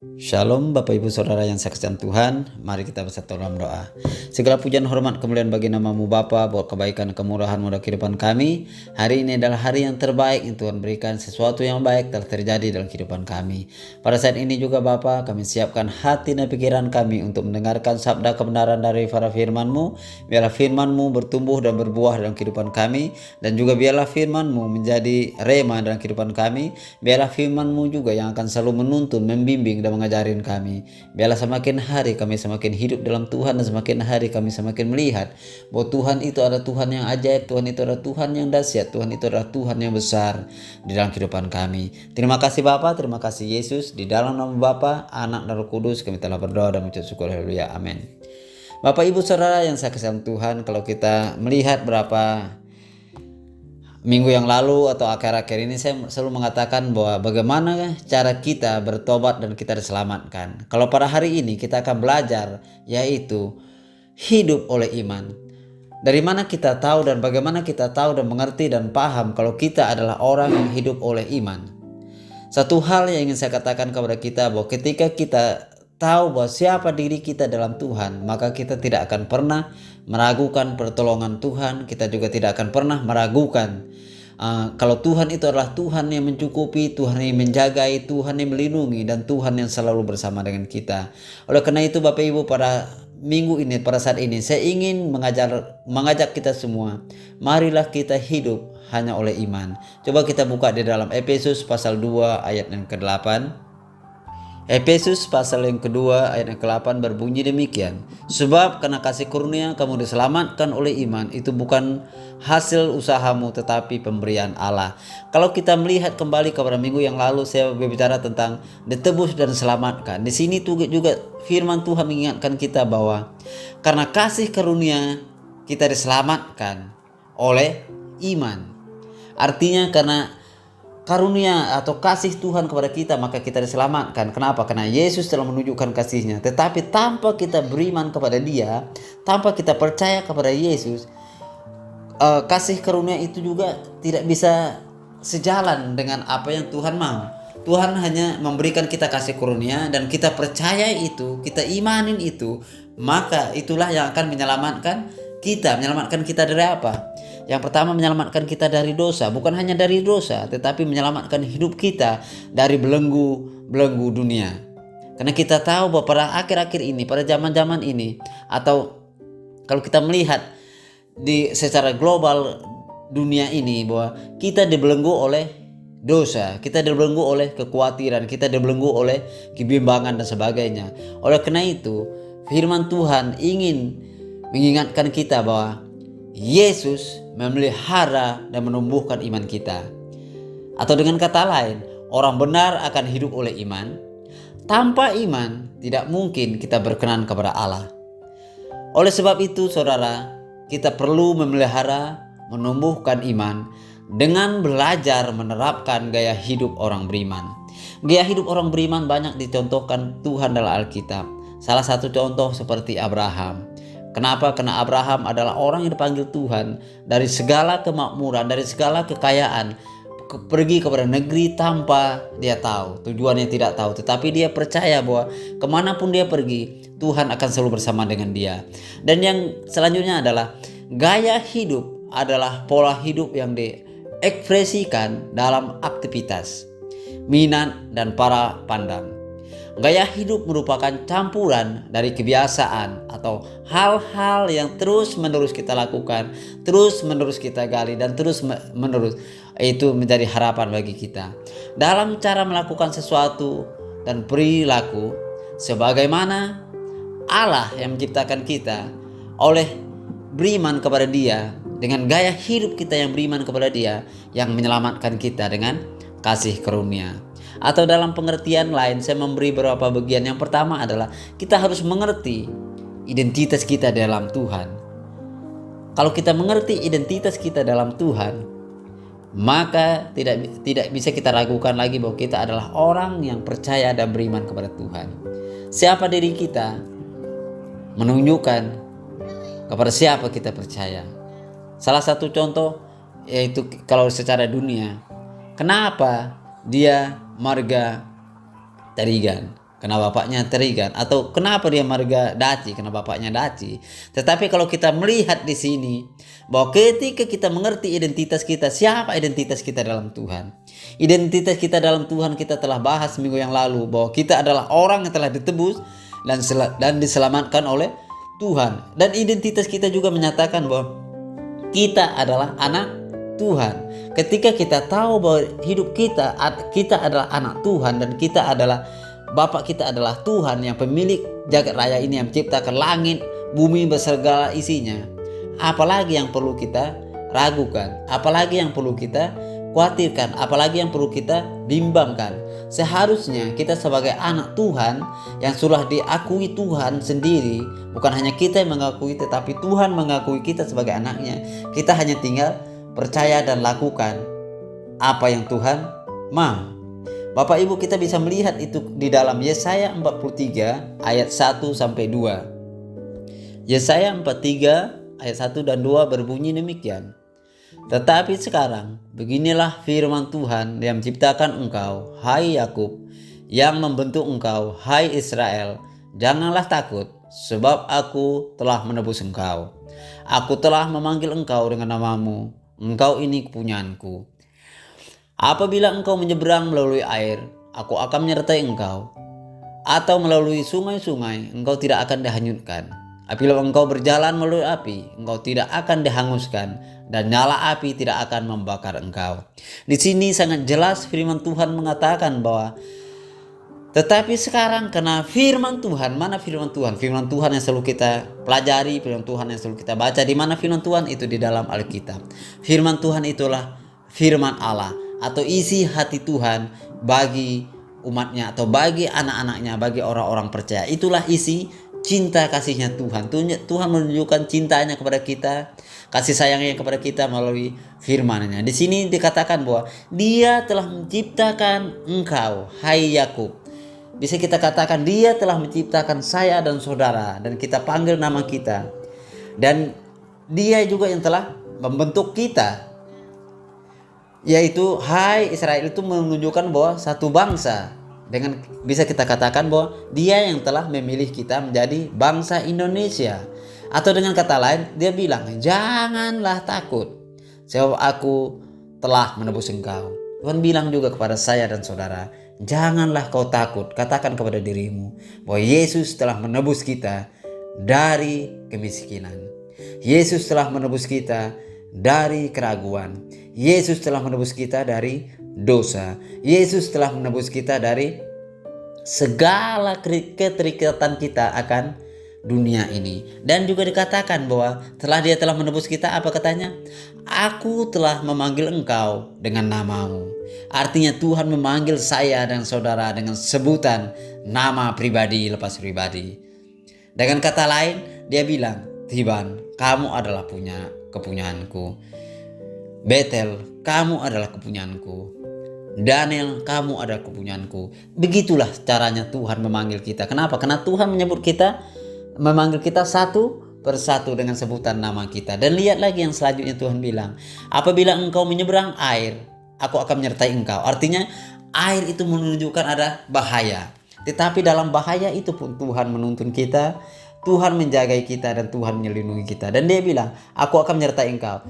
Shalom Bapak Ibu Saudara yang saya kasihan Tuhan, mari kita bersatu dalam doa. Segala pujian hormat kemuliaan bagi nama-Mu Bapa, buat kebaikan kemurahan dalam kehidupan kami. Hari ini adalah hari yang terbaik yang Tuhan berikan, sesuatu yang baik telah terjadi dalam kehidupan kami. Pada saat ini juga Bapa, kami siapkan hati dan pikiran kami untuk mendengarkan sabda kebenaran dari para firman-Mu. Biarlah firman-Mu bertumbuh dan berbuah dalam kehidupan kami, dan juga biarlah firman-Mu menjadi rema dalam kehidupan kami. Biarlah firman-Mu juga yang akan selalu menuntun, membimbing dan mengajarin kami. Biarlah semakin hari kami semakin hidup dalam Tuhan, dan semakin hari kami semakin melihat bahwa Tuhan itu adalah Tuhan yang ajaib, Tuhan itu adalah Tuhan yang dahsyat, Tuhan itu adalah Tuhan yang besar di dalam kehidupan kami. Terima kasih Bapa, terima kasih Yesus. Di dalam nama Bapa, Anak dan Roh Kudus kami telah berdoa dan mengucap syukur. Haleluya, amin. Bapak Ibu Saudara yang saya kasihan Tuhan, kalau kita melihat berapa minggu yang lalu atau akhir-akhir ini saya selalu mengatakan bahwa bagaimana cara kita bertobat dan kita diselamatkan. Kalau pada hari ini kita akan belajar, yaitu hidup oleh iman. Dari mana kita tahu dan bagaimana kita tahu dan mengerti dan paham kalau kita adalah orang yang hidup oleh iman. Satu hal yang ingin saya katakan kepada kita, bahwa ketika kita tahu bahwa siapa diri kita dalam Tuhan, maka kita tidak akan pernah meragukan pertolongan Tuhan. Kita juga tidak akan pernah meragukan kalau Tuhan itu adalah Tuhan yang mencukupi, Tuhan yang menjagai, Tuhan yang melindungi, dan Tuhan yang selalu bersama dengan kita. Oleh karena itu Bapak Ibu, pada minggu ini, pada saat ini saya ingin mengajak kita semua, marilah kita hidup hanya oleh iman. Coba kita buka di dalam Efesus pasal 2 ayat yang ke-8. Efesus pasal yang kedua ayat yang ke-8 berbunyi demikian. Sebab karena kasih karunia kamu diselamatkan oleh iman, itu bukan hasil usahamu tetapi pemberian Allah. Kalau kita melihat kembali kepada minggu yang lalu, saya berbicara tentang ditebus dan diselamatkan. Di sini juga firman Tuhan mengingatkan kita bahwa karena kasih karunia kita diselamatkan oleh iman. Artinya karena karunia atau kasih Tuhan kepada kita, maka kita diselamatkan. Kenapa? Karena Yesus telah menunjukkan kasihnya. Tetapi tanpa kita beriman kepada Dia, tanpa kita percaya kepada Yesus, kasih karunia itu juga tidak bisa sejalan dengan apa yang Tuhan mau. Tuhan hanya memberikan kita kasih karunia dan kita percaya itu, kita imanin itu, maka itulah yang akan menyelamatkan kita. Menyelamatkan kita dari apa? Yang pertama, menyelamatkan kita dari dosa. Bukan hanya dari dosa, tetapi menyelamatkan hidup kita dari belenggu dunia. Karena kita tahu bahwa pada akhir-akhir ini, pada zaman-zaman ini, atau kalau kita melihat secara global dunia ini, bahwa kita dibelenggu oleh dosa, kita dibelenggu oleh kekhawatiran, kita dibelenggu oleh kebimbangan dan sebagainya. Oleh karena itu, firman Tuhan ingin mengingatkan kita bahwa Yesus memelihara dan menumbuhkan iman kita. Atau dengan kata lain, orang benar akan hidup oleh iman. Tanpa iman tidak mungkin kita berkenan kepada Allah. Oleh sebab itu saudara, kita perlu memelihara, menumbuhkan iman dengan belajar menerapkan gaya hidup orang beriman. Gaya hidup orang beriman banyak dicontohkan Tuhan dalam Alkitab. Salah satu contoh seperti Abraham. Kenapa? Karena Abraham adalah orang yang dipanggil Tuhan dari segala kemakmuran, dari segala kekayaan, pergi kepada negeri tanpa dia tahu, tujuannya tidak tahu, tetapi dia percaya bahwa kemanapun dia pergi, Tuhan akan selalu bersama dengan dia. Dan yang selanjutnya adalah gaya hidup adalah pola hidup yang diekspresikan dalam aktivitas, minat, dan para pandang. Gaya hidup merupakan campuran dari kebiasaan atau hal-hal yang terus-menerus kita lakukan, terus-menerus kita gali, dan terus-menerus itu menjadi harapan bagi kita dalam cara melakukan sesuatu dan perilaku sebagaimana Allah yang menciptakan kita. Oleh beriman kepada Dia, dengan gaya hidup kita yang beriman kepada Dia, yang menyelamatkan kita dengan kasih karunia. Atau dalam pengertian lain, saya memberi beberapa bagian. Yang pertama adalah kita harus mengerti identitas kita dalam Tuhan. Kalau kita mengerti identitas kita dalam Tuhan, maka tidak bisa kita ragukan lagi bahwa kita adalah orang yang percaya dan beriman kepada Tuhan. Siapa diri kita menunjukkan kepada siapa kita percaya. Salah satu contoh yaitu kalau secara dunia, kenapa dia marga Tarigan? Karena bapaknya terigan, atau kenapa dia marga Daci? Karena bapaknya Daci. Tetapi kalau kita melihat di sini bahwa ketika kita mengerti identitas kita, siapa identitas kita dalam Tuhan? Identitas kita dalam Tuhan kita telah bahas minggu yang lalu bahwa kita adalah orang yang telah ditebus dan diselamatkan oleh Tuhan. Dan identitas kita juga menyatakan bahwa kita adalah anak Tuhan. Ketika kita tahu bahwa hidup kita adalah anak Tuhan dan kita adalah Bapak kita adalah Tuhan yang pemilik jagat raya ini, yang menciptakan langit, bumi bersegala isinya. Apalagi yang perlu kita ragukan, apalagi yang perlu kita khawatirkan, apalagi yang perlu kita bimbangkan. Seharusnya kita sebagai anak Tuhan yang sudah diakui Tuhan sendiri, bukan hanya kita yang mengakui, tetapi Tuhan mengakui kita sebagai anaknya. Kita hanya tinggal percaya dan lakukan apa yang Tuhan mau. Bapak Ibu, kita bisa melihat itu di dalam Yesaya 43 ayat 1 sampai 2. Yesaya 43 ayat 1 dan 2 berbunyi demikian. Tetapi sekarang beginilah firman Tuhan yang menciptakan engkau, hai Yakub, yang membentuk engkau, hai Israel. Janganlah takut, sebab aku telah menebus engkau. Aku telah memanggil engkau dengan namamu. Engkau ini kepunyaanku. Apabila engkau menyeberang melalui air, aku akan menyertai engkau. Atau melalui sungai-sungai, engkau tidak akan dihanyutkan. Apabila engkau berjalan melalui api, engkau tidak akan dihanguskan, dan nyala api tidak akan membakar engkau. Di sini sangat jelas firman Tuhan mengatakan bahwa tetapi sekarang karena firman Tuhan, mana firman Tuhan? Firman Tuhan yang selalu kita pelajari, firman Tuhan yang selalu kita baca. Di mana firman Tuhan? Itu di dalam Alkitab. Firman Tuhan itulah firman Allah, atau isi hati Tuhan bagi umatnya atau bagi anak-anaknya, bagi orang-orang percaya. Itulah isi cinta kasihnya Tuhan. Tuhan menunjukkan cintanya kepada kita, kasih sayangnya kepada kita melalui firman-Nya. Di sini dikatakan bahwa Dia telah menciptakan engkau, hai Yakub. Bisa kita katakan Dia telah menciptakan saya dan saudara, dan kita panggil nama kita. Dan Dia juga yang telah membentuk kita, yaitu hai Israel. Itu menunjukkan bahwa satu bangsa. Dengan bisa kita katakan bahwa Dia yang telah memilih kita menjadi bangsa Indonesia. Atau dengan kata lain, Dia bilang, janganlah takut, sebab aku telah menebus engkau. Tuhan bilang juga kepada saya dan saudara, janganlah kau takut. Katakan kepada dirimu bahwa Yesus telah menebus kita dari kemiskinan. Yesus telah menebus kita dari keraguan. Yesus telah menebus kita dari dosa. Yesus telah menebus kita dari segala keterikatan kita akan dunia ini. Dan juga dikatakan bahwa Dia telah menebus kita, apa katanya? Aku telah memanggil engkau dengan namamu. Artinya Tuhan memanggil saya dan saudara dengan sebutan nama pribadi lepas pribadi. Dengan kata lain, Dia bilang, Tiban, kamu adalah kepunyaanku. Betel, kamu adalah kepunyaanku. Daniel, kamu adalah kepunyaanku. Begitulah caranya Tuhan memanggil kita. Kenapa? Karena Tuhan memanggil kita satu persatu dengan sebutan nama kita. Dan lihat lagi yang selanjutnya Tuhan bilang, apabila engkau menyeberang air, aku akan menyertai engkau. Artinya air itu menunjukkan ada bahaya. Tetapi dalam bahaya itu pun Tuhan menuntun kita, Tuhan menjaga kita, dan Tuhan melindungi kita. Dan Dia bilang, aku akan menyertai engkau.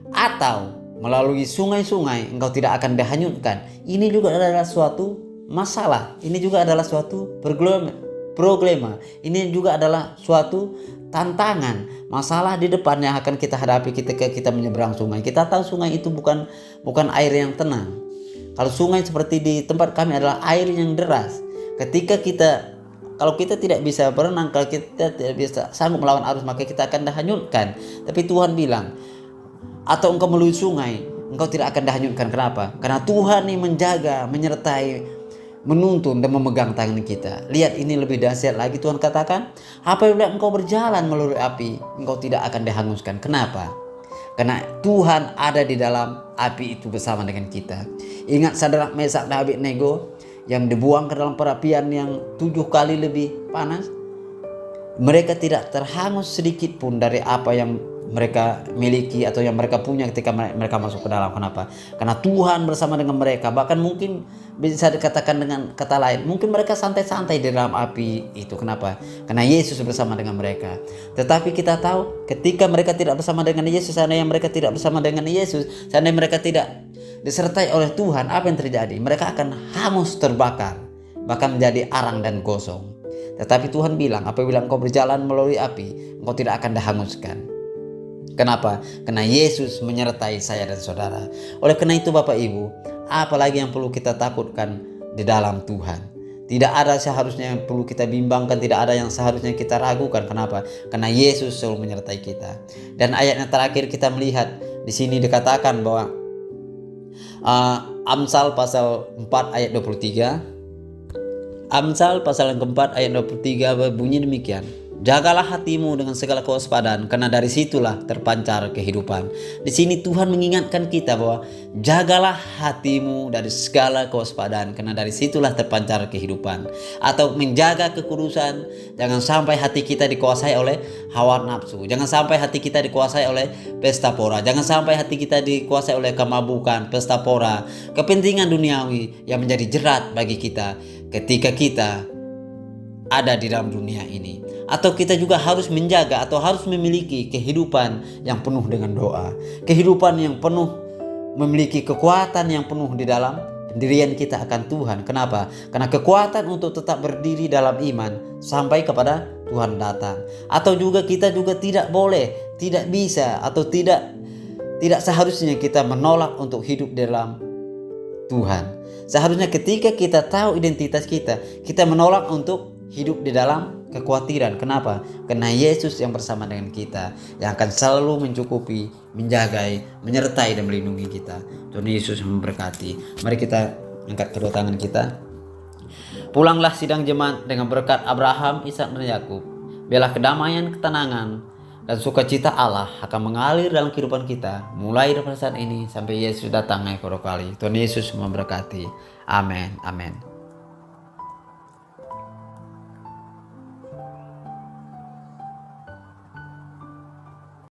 Atau melalui sungai-sungai engkau tidak akan dihanyutkan. Ini juga adalah suatu masalah. Ini juga adalah suatu problema. Ini juga adalah suatu tantangan, masalah di depan yang akan kita hadapi ketika kita menyeberang sungai. Kita tahu sungai itu bukan air yang tenang. Kalau sungai seperti di tempat kami adalah air yang deras. Kalau kita tidak bisa berenang, kalau kita tidak bisa sanggup melawan arus, maka kita akan dihanyutkan. Tapi Tuhan bilang, atau engkau melalui sungai, engkau tidak akan dihanyutkan. Kenapa? Karena Tuhan yang menjaga, menyertai, menuntun dan memegang tangan kita. Lihat, ini lebih dahsyat lagi. Tuhan katakan, apabila engkau berjalan melalui api, engkau tidak akan dihanguskan. Kenapa? Karena Tuhan ada di dalam api itu bersama dengan kita. Ingat Sadrak, Mesak dan Abednego yang dibuang ke dalam perapian yang 7 kali lebih panas. Mereka tidak terhangus sedikit pun dari apa yang mereka miliki atau yang mereka punya ketika mereka masuk ke dalam. Kenapa? Karena Tuhan bersama dengan mereka. Bahkan mungkin bisa dikatakan dengan kata lain, mungkin mereka santai-santai di dalam api itu. Kenapa? Karena Yesus bersama dengan mereka. Tetapi kita tahu ketika mereka tidak bersama dengan Yesus, seandainya mereka tidak bersama dengan Yesus, seandainya mereka tidak disertai oleh Tuhan, apa yang terjadi? Mereka akan hangus terbakar, bahkan menjadi arang dan gosong. Tetapi Tuhan bilang, apabila engkau berjalan melalui api, engkau tidak akan dihanguskan. Kenapa? Karena Yesus menyertai saya dan saudara. Oleh karena itu Bapak Ibu, apalagi yang perlu kita takutkan di dalam Tuhan. Tidak ada seharusnya yang perlu kita bimbangkan, tidak ada yang seharusnya kita ragukan. Kenapa? Karena Yesus selalu menyertai kita. Dan ayat yang terakhir kita melihat di sini dikatakan bahwa Amsal pasal 4 ayat 23. Amsal pasal yang keempat ayat 23 berbunyi demikian. Jagalah hatimu dengan segala kewaspadaan, karena dari situlah terpancar kehidupan. Di sini Tuhan mengingatkan kita bahwa jagalah hatimu dari segala kewaspadaan, karena dari situlah terpancar kehidupan. Atau menjaga kekudusan, jangan sampai hati kita dikuasai oleh hawa nafsu. Jangan sampai hati kita dikuasai oleh pesta pora. Jangan sampai hati kita dikuasai oleh kemabukan, pesta pora, kepentingan duniawi yang menjadi jerat bagi kita ketika kita ada di dalam dunia ini. Atau kita juga harus menjaga atau harus memiliki kehidupan yang penuh dengan doa, kehidupan yang penuh memiliki kekuatan yang penuh di dalam pendirian kita akan Tuhan. Kenapa? Karena kekuatan untuk tetap berdiri dalam iman sampai kepada Tuhan datang. Atau juga kita juga tidak boleh, tidak bisa, atau tidak seharusnya kita menolak untuk hidup dalam Tuhan. Seharusnya ketika kita tahu identitas kita, kita menolak untuk hidup di dalam kekhawatiran. Kenapa? Karena Yesus yang bersama dengan kita, yang akan selalu mencukupi, menjagai, menyertai dan melindungi kita. Tuhan Yesus memberkati. Mari kita angkat kedua tangan kita. Pulanglah sidang jemaat dengan berkat Abraham, Ishak dan Yakub. Biarlah kedamaian, ketenangan dan sukacita Allah akan mengalir dalam kehidupan kita mulai dari saat ini sampai Yesus datang kedua kali. Tuhan Yesus memberkati. Amin. Amin.